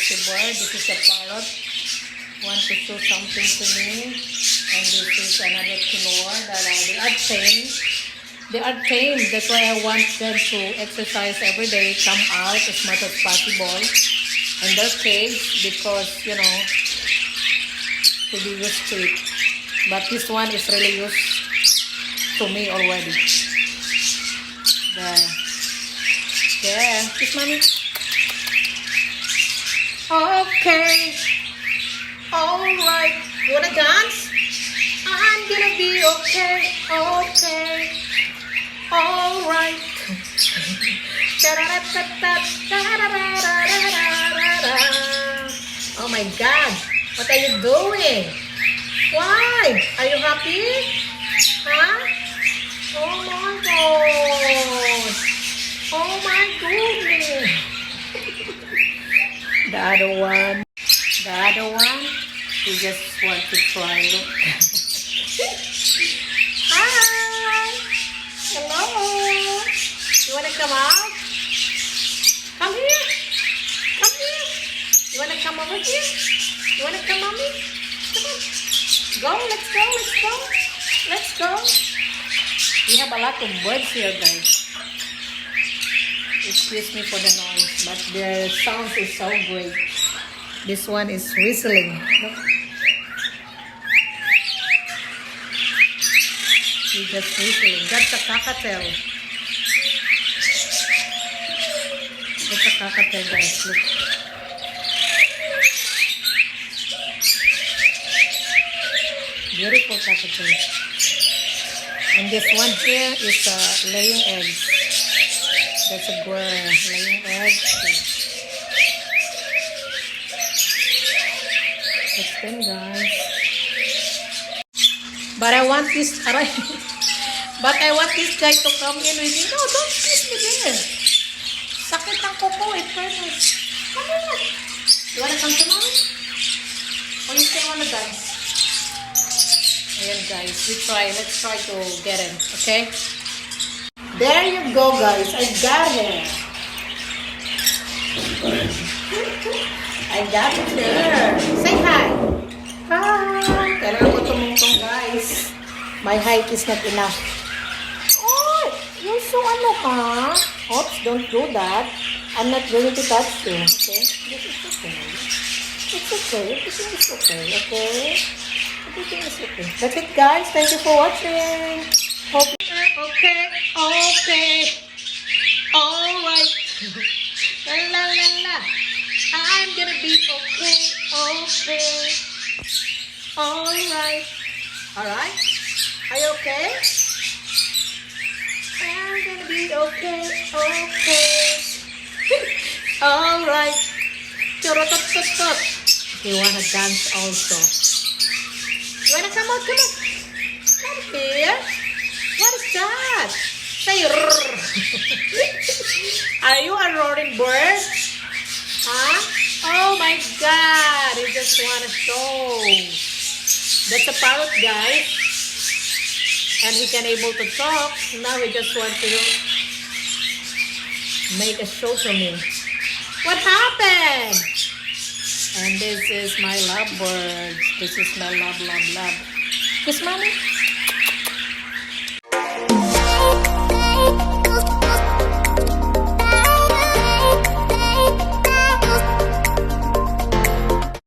Pussy boy. This is a parrot. Want to show something to me. And this is another color that they are tame. They are tame. That's why I want them to exercise every day, come out as much as possible in their cage because, you know, to be used to it. But this one is really used to me already. There. Kiss mommy. Okay. Alright. You wanna dance? I'm gonna be okay. Okay. Alright. Oh my God. What are you doing? Why? Are you happy? Huh? Oh my God. Oh my goodness. The other one, he just want to try. Look. Hi. Hello. You want to come out? Come here. Come here. You want to come over here? You want to come, mommy? Come on. Go. Let's go. Let's go. Let's go. We have a lot of birds here, guys. Excuse me for the noise, but the sound is so great. This one is whistling. Look. He's just whistling. That's a cockatiel. That's a cockatiel, guys. Look. Beautiful cockatiel. And this one here is laying eggs. That's a girl laying eggs. That's them, guys. But I want this. But I want this guy to come in with me. No, don't kiss me there. Sakit ang kuko. It hurts. Come on. You wanna come to mommy? Or you still wanna dance? Ayan, guys. Let's try to get him. Okay? There you go, guys. I got him. I got it there. Say hi. Hi. Kailangan ko tumungtong, guys. My height is not enough. Oh, you're so ano ka? Oops, don't do that. I'm not going to touch you. Okay? This is okay. It's okay. Everything is okay. Okay? Everything is okay. That's it, guys. Thank you for watching. Hope. Okay. Alright. La la la. I'm gonna be okay. Alright. Alright. Are you okay? I'm gonna be okay. Alright. Chorototottot. You wanna dance also? You wanna come out? Come on. Come here. What is that? Say rrr. Are you a roaring bird? Huh? Oh my God! I just want to show. That's a parrot, guys. And he can able to talk. Now he just want to make a show for me. What happened? And this is my lovebird. This is my love. Kiss mommy.